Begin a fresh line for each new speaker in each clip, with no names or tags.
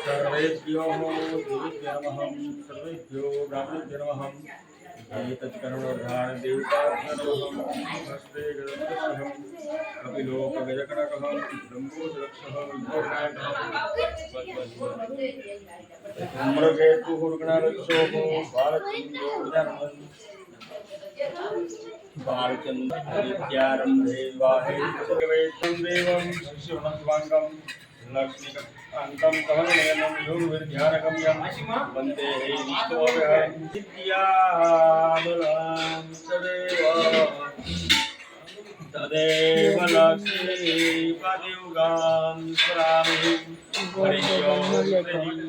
सर्वेभ्यो देवेभ्यो नमः सर्वेभ्यो ब्राह्मणेभ्यो नमः एतत्करुणोद्धार देवताभ्यो नमः हस्ते गजकटकः कपिलोकगजकटकः ब्रह्मोदरक्षः मृगेतुर्गणरक्षोः बालचन्द्रविद्यारम्भे विवाहे देवं शिशुवनस्वाङ्गं लक्ष्मीकान्तं कमलनयनं योगविद्यानगम्यं वन्दे विष्णुवरं विद्याबलं तदेव लक्ष्मीपदियुगां स्मरामि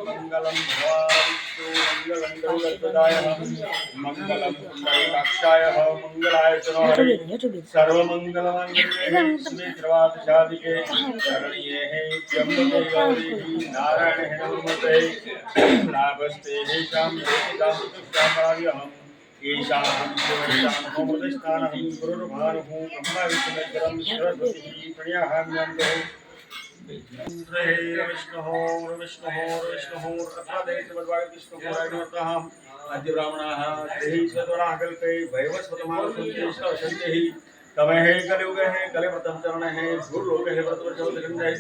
मङ्गलं मंगलम कुंडलाक्षाय मंगलाय सर्वमंगलमंगले शिवे सर्वार्थसाधिके शरण्ये त्र्यंबके गौरी नारायणे नमोस्तुते नाभस्ते हेशां योगितां ईशानं शिवशानं मृदस्थानं गुरुर्भानुः ब्रह्मविष्णुमेश्वरं सरस्वती प्रणयाम्यं विष्णुः आद्य ब्राह्मणाः देहि सद्वराः कल्पे वैवस्वतमानसन्ति तमहे कलियुगे कलिव्रतं चरणः भूर्लोके व्रतवर्षवदखण्डे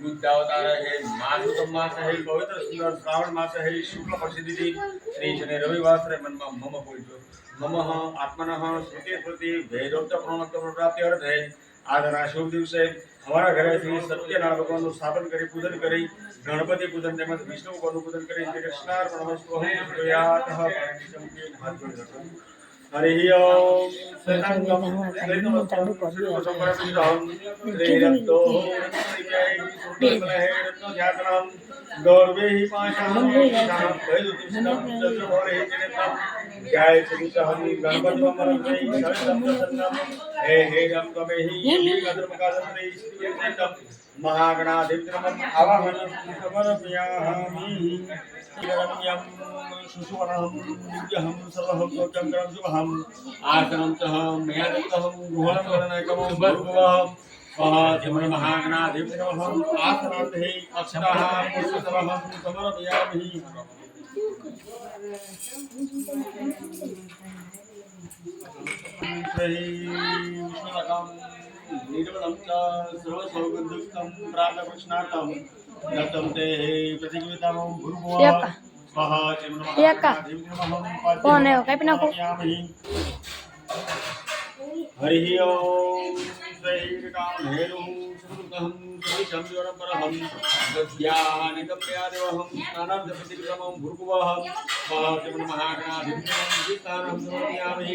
बुद्धावतारः मासुतम मास है पवित्र सुंदर श्रावण मास है शुक्ल पक्ष तिथि श्री शनि रविवासर मम पूज्यो मम आत्मनः श्रुति स्मृति वेदोक्त प्रणोक्त प्राप्ति अर्थ है आज शुभ दिवस हमारा घर श्री सत्यनारायण भगवान स्थापन करी पूजन करी गणपति पूजन तेमज विष्णु को पूजन करी श्री कृष्णार्पणमस्तु हरि ओम जय श्री गणपति हे हे रम कमे ही महागणाधिपतिनमः आवाहन समर्पयामि हिरण्यं सुसुवर्णं दिव्यं सर्वं सौख्यं करं शुभम् आसनं च मया दत्तं गृहं वदनकमं भर्गवः स्वाहाजमन महागणाधिपतिनमः आसनार्थे अक्षताः पुष्पसमहं समर्पयामि विष्णुलकं निर्मलं च सर्वसौगन्धयुक्तं प्रातकृष्णार्थं दत्तं ते प्रतिगृहीतं भूर्भुवः स्वाहा हरि ओम श्रीकामेरुं सुकृतं श्रीशम्भुरपरहं दद्यानिकप्रियादेवहं स्नानं प्रतिगृहीतं भूर्भुवः स्वाहा महागणाधिपतिं समर्पयामि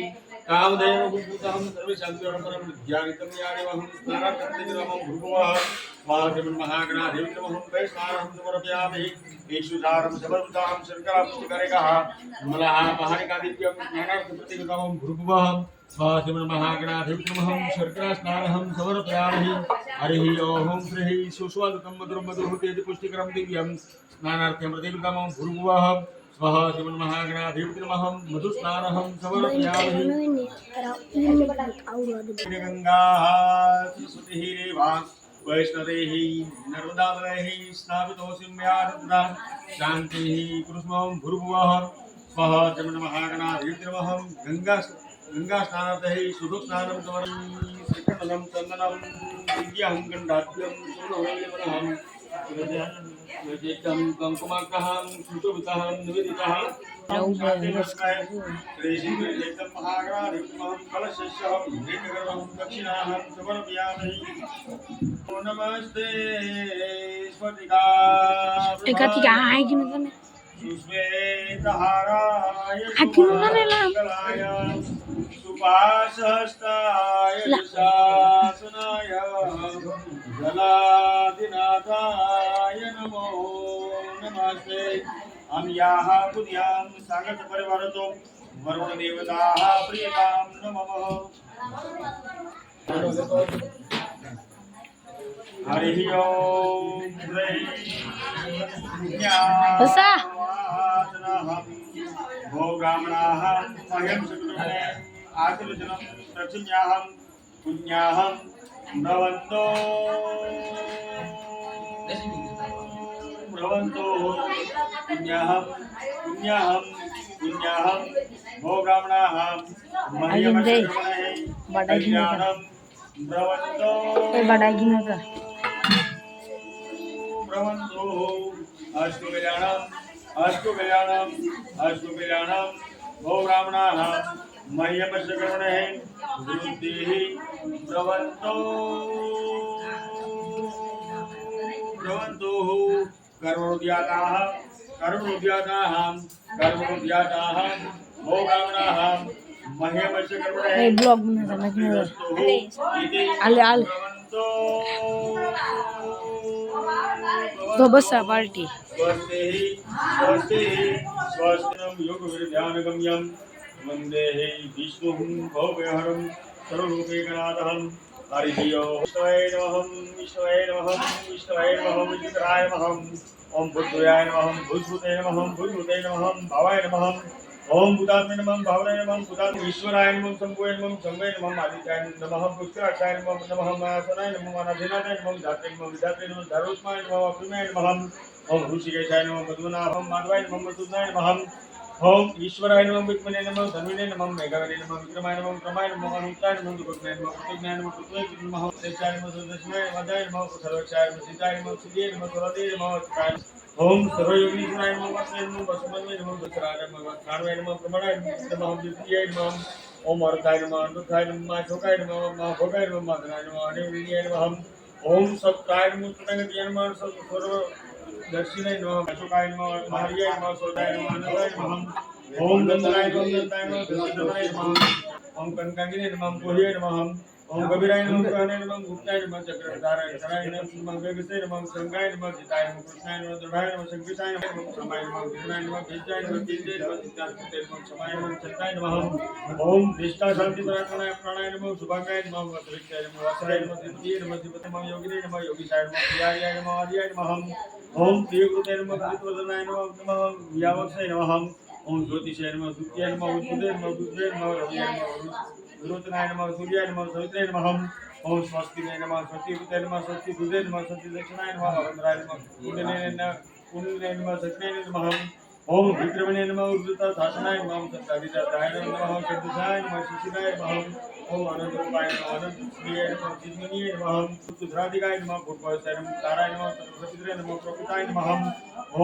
कामदेव भूतं सर्वशक्तिरपरं विद्यानितं यादेवहं स्नानं प्रतिगृहीतं भूर्भुवः स्वाहा महागणाधिपतिं वैष्णवं समर्पयामि ईश्वरारं समर्पितां शर्करापुष्टिकरेकः मलः महानिकादित्यं स्नानं प्रतिगृहीतं भूर्भुवः स्वाहा महागणाधिपतिं शर्करास्नानं समर्पयामि हरि ओम श्री सुस्वादुतं मधुरं मधुहृतेति पुष्टिकरं दिव्यं स्नानार्थं प्रतिगृहीतं भूर्भुवः स्वाहा महागणाधिपतिं मधुस्नानं समर्पयामि गंगा सरस्वती रेवा वैष्णदेहि नर्मदावैहि स्नापितोऽसिम्यादद्रा शान्तिः कुरुष्मं भूर्भुवः स्वाहा महागणाधिपतिं गंगा स्नानार्थं शुभस्नानं समर्पयामि श्रीकण्डनं चन्दनं दिव्यं गण्डाद्यं सोनवैलवनहं विजयं कंकुमार्कहं सुशोभितः निवेदितः श्रीशिवलिङ्गं महागणाधिपतिं कलशस्यं एकगर्भं दक्षिणाहं समर्पयामि नमस्ते स्फटिका सुश्वेतहाराय मंगलाय सुपासहस्ताय शासनाय भोलादिनाथाय नमो नमस्ते। हम याः पुण्यां सागत परिवारतो वरुण देवताः प्रियतां नमः। हरि ओम भो ब्राह्मणाः मह्यं शक्नुमहे आचरजनं प्रचिन्याहं पुण्याहं भ्रवन्तो पुण्याहं भो ब्राह्मणाः मह्यं शक्नुमहे कल्याणं भ्रवन्तो भ्रवन्तु अस्तु कल्याणं भो ब्राह्मणाः मह्यमस्य कर्मणे वृद्धिः भ्रवन्तु कर्मोद्याताः भो ब्राह्मणाः मह्यमस्य कर्मणे
ब्लॉग तो बस पार्टी
स्वस्ति योग विद्यानगम्यं वंदे विष्णुं भव्यहरं सर्वलोकैकनाथं। हरि ओम विष्णवे नमः विष्णुराय नमः ओम बुद्धाय नमः भूतभूते नमः भावाय नमः ओम भूतात्मे नमः भावनाय नमः भूतात्म ईश्वराय नमः शंभुवे नमः आदित्याय नमः पुष्कराक्षाय नमः मासनाय नमः अनाधिनाथाय नमः धात्रे नमः विधात्रे नमः धरोत्माय नमः अप्रिमाय नमः ओम ऋषिकेशाय नमः पद्मनाभं माधवाय नमः मधुसूदनाय नमः ओम ईश्वराय नमः विद्मने नमः धन्विने नमः मेघावने नमः विक्रमाय नमः क्रमाय नमः अनुत्ताय नमः दुर्गज्ञाय नमः कृतज्ञाय नमः कृतज्ञाय नमः सेचाय नमः सर्वदर्शनाय नमः नमः सर्वक्षाय नमः सिद्धाय नमः सिद्धिये नमः स्वरादे नमः चित्ताय ओम सर्वयोगीश्वराय नमः वसुदेवाय नमः वसुदेवाय नमः वत्सराय नमः वत्सानाय नमः प्रमाणाय नमः विद्याय नमः ओम अर्थाय नमः अनुत्थाय नमः शोकाय नमः भोगाय नमः माधनाय नमः अनिर्विणीय नमः ओम सत्ताय नमः कृतज्ञाय नमः सर्व दक्षिणाय नमः अशोकाय नमः महार्याय नमः सोदाय नमः अनंताय नमः ओम नंदनाय नमः धर्मनाय नमः ओम कनकांगिने नमः कोह्याय नमः ओम कबीराय नमः कहनाय नमः गुप्ताय नमः चक्रधाराय धराय नमः गगसे नमः संगाय नमः जिताय नमः कृष्णाय नमः दृढ़ाय नमः शंकराय नमः समाय नमः गिरणाय नमः भेजाय नमः तीर्थे नमः सिद्धार्थते नमः समाय नमः चंदाय नमः ओम निष्ठा शांति पराक्रमाय प्राणाय नमः शुभांगाय नमः वसवित्याय नमः वासराय नमः सिद्धिये नमः सिद्धते नमः योगिने नमः योगीशाय नमः प्रियाय नमः आर्याय नमः ओम प्रियकृते नमः कृतवदनाय नमः व्यावक्षाय नमः ओम ज्योतिषाय नमः सुत्याय नमः उद्भुते नमः बुद्धे नमः रवियाय नमः विरोचनाय नमः सूर्याय नमः सवित्रे नमः ओम स्वस्तिने नमः स्वस्तिकृते नमः स्वस्तिबुधे नमः स्वस्तिदक्षिणाय नमः वरन्द्राय नमः पुण्यने नमः सत्ये नमः ओम विक्रमणे नमः उद्धृता शासनाय नमः सत्ताधिदाय नमः सद्दिशाय नमः शिशिराय नमः ओम अनंतरूपाय नमः अनंतश्रिये नमः चिन्मनीये नमः पुत्राधिकाय नमः भूर्भुवस्याय नमः ताराय नमः सरस्वतीरे नमः प्रकृताय नमः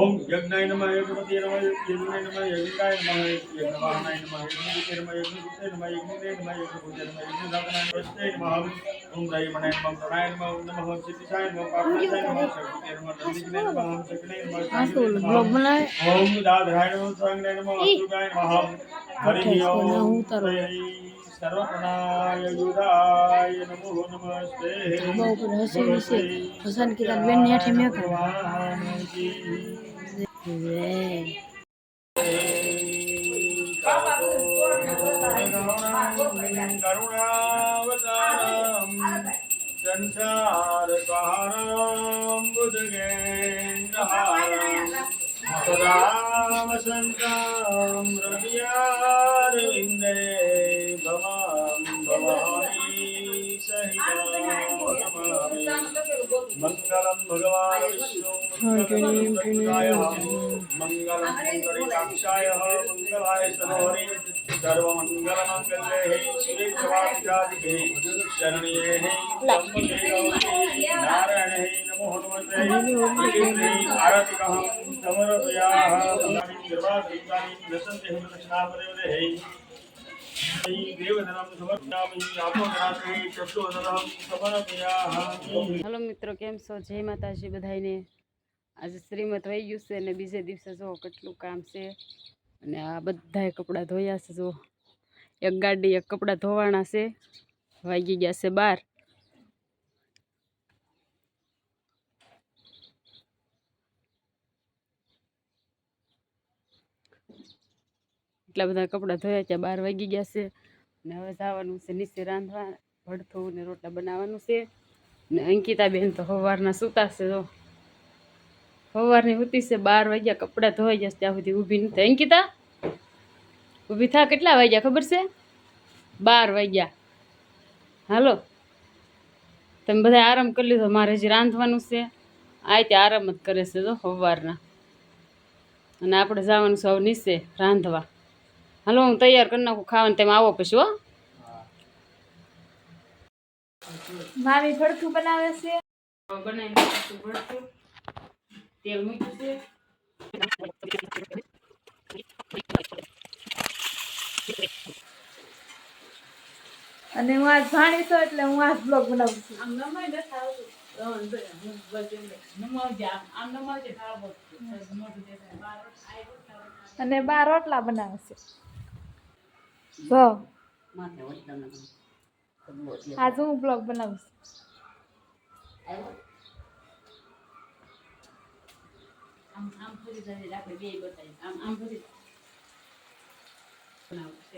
ओम यज्ञाय नमः यज्ञपते नमः यज्ञाय नमः यज्ञाय नमः यज्ञवाहनाय नमः यज्ञपते नमः यज्ञपुत्रे नमः यज्ञिने नमः यज्ञपूज्य नमः यज्ञदातनाय नमः नमः ओम दयमनाय नमः प्रणाय नमः सिद्धिशाय नमः पार्थाय नमः शक्तिये नमः नंदिने नमः शक्तिने नमः
ब्लॉग बनाए
ओम दाधराय नमः स्वांगाय नमः अश्रुगाय नमः हरि ओम सर्वप्राणाय युधाय नमो नमस्ते
हुसैन की तलबेन नहीं थे मैं कर
करुणावतारम् संसारसारं बुद्धगेन्द्रहारं सदा वसन्तं हृदयारविन्दे भवां भवानी सहितं नमामि। मंगलम भगवान विष्णु मंगलम शंकराक्षाय मंगलाय तनोहरि सर्वमंगलमंगले शिवे सर्वाधिकाधिके शरण्ये त्र्यंबके गौरी नारायणे नमोस्तुते आरतिकहं समर्पयामि सर्वाधिकानि दशन्ते दक्षिणापदेवते
हेलो मित्रों केम छो जय माताजी बधाईने आज श्रीमत वही गयुं छे ने बीजे दिवसे जो केटलुं काम छे अने आ बधाय कपड़ा धोया छे जो एक गाड़ी एक कपड़ा धोवाना छे वागी गया छे 12 એટલા બધા કપડાં ધોયા ત્યાં 12 વાગી ગયા છે ને હવે જવાનું છે નીચે રાંધવા ભડથું ને રોટલા બનાવવાનું છે ને અંકિતા બેન તો સવારના સૂતા છે જો સવારની સૂતી છે 12 વાગ્યા કપડાં ધોઈ જશે ત્યાં સુધી ઊભી નથી અંકિતા ઊભી થા કેટલા વાગ્યા ખબર છે 12 વાગ્યા હાલો તમે બધા આરામ કરી લીધો મારે હજી રાંધવાનું છે આ તે આરામ જ કરે છે જો સવારના અને આપણે જવાનું છે હવે નીચે રાંધવા હાલો હું તૈયાર કરી નાખું ખાવાનું તમે આવો પછી હો
મામી ભડથું બનાવે છે.
બનાવી નાખું ભડથું તેલ મૂક્યું છે
અને હું આજ ભાણી છું એટલે હું આજ બ્લોગ બનાવું છું.
આમ નમાઈ નથી આવતું નમાવજે આમ નમાવજે થાળ મોટું દેખાય
અને 12 રોટલા બનાવે છે. જો
માથે વટતા
આજ હું બ્લોગ બનાવું છું.
આમ ફરી જાય આપણે બે બતાવી આમ ફરી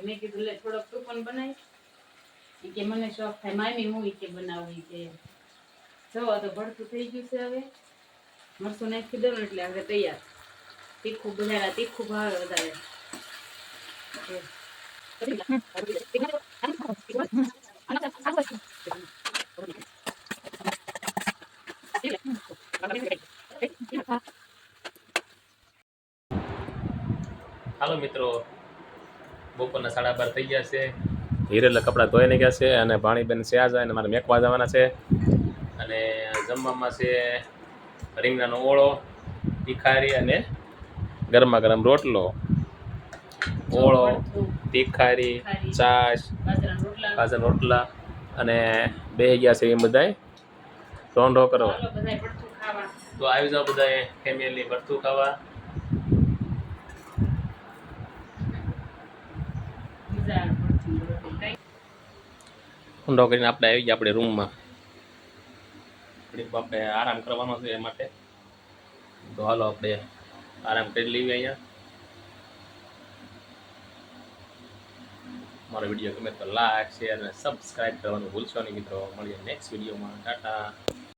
મેં કીધું લે થોડોક તું પણ બનાવી કે મને શોખ થાય મામી હું કે બનાવું કે જો તો ભડથું થઈ ગયું છે હવે મરસું નાખી દઉં એટલે હવે તૈયાર તીખું બધા તીખું ભાવે વધારે
હાલો મિત્રો બપોરના 12:30 થઈ ગયા છે હિરેલા કપડાં ધોઈ ને ગયા છે અને ભાણીબેન છે આ જાય અને મારે મેકવા જવાના છે અને જમવામાં છે રીંગણાનો ઓળો તીખારી અને ગરમા ગરમ રોટલો ઓળો તીખારી છાશ બાજરાના રોટલા અને બે ગયા છે એ બધાય રોંઢો કરવા
ચાલો બધાય ભડથું ખાવા
તો આવી જાઓ બધાય ફેમિલી ભરતું ખાવા
મજા આવે ભડથું રોટલી
ઊંડો કરીને આપણે આવી ગયા આપણે રૂમમાં આપણે આરામ કરવાનો છે એ માટે તો હાલો આપણે આરામ કરી લઈએ અહીંયા મારો વિડીયો ગમે તો લાઈક શેર અને સબસ્ક્રાઈબ કરવાનું ભૂલશો નહીં મિત્રો મળીએ નેક્સ્ટ વિડીયોમાં ટાટા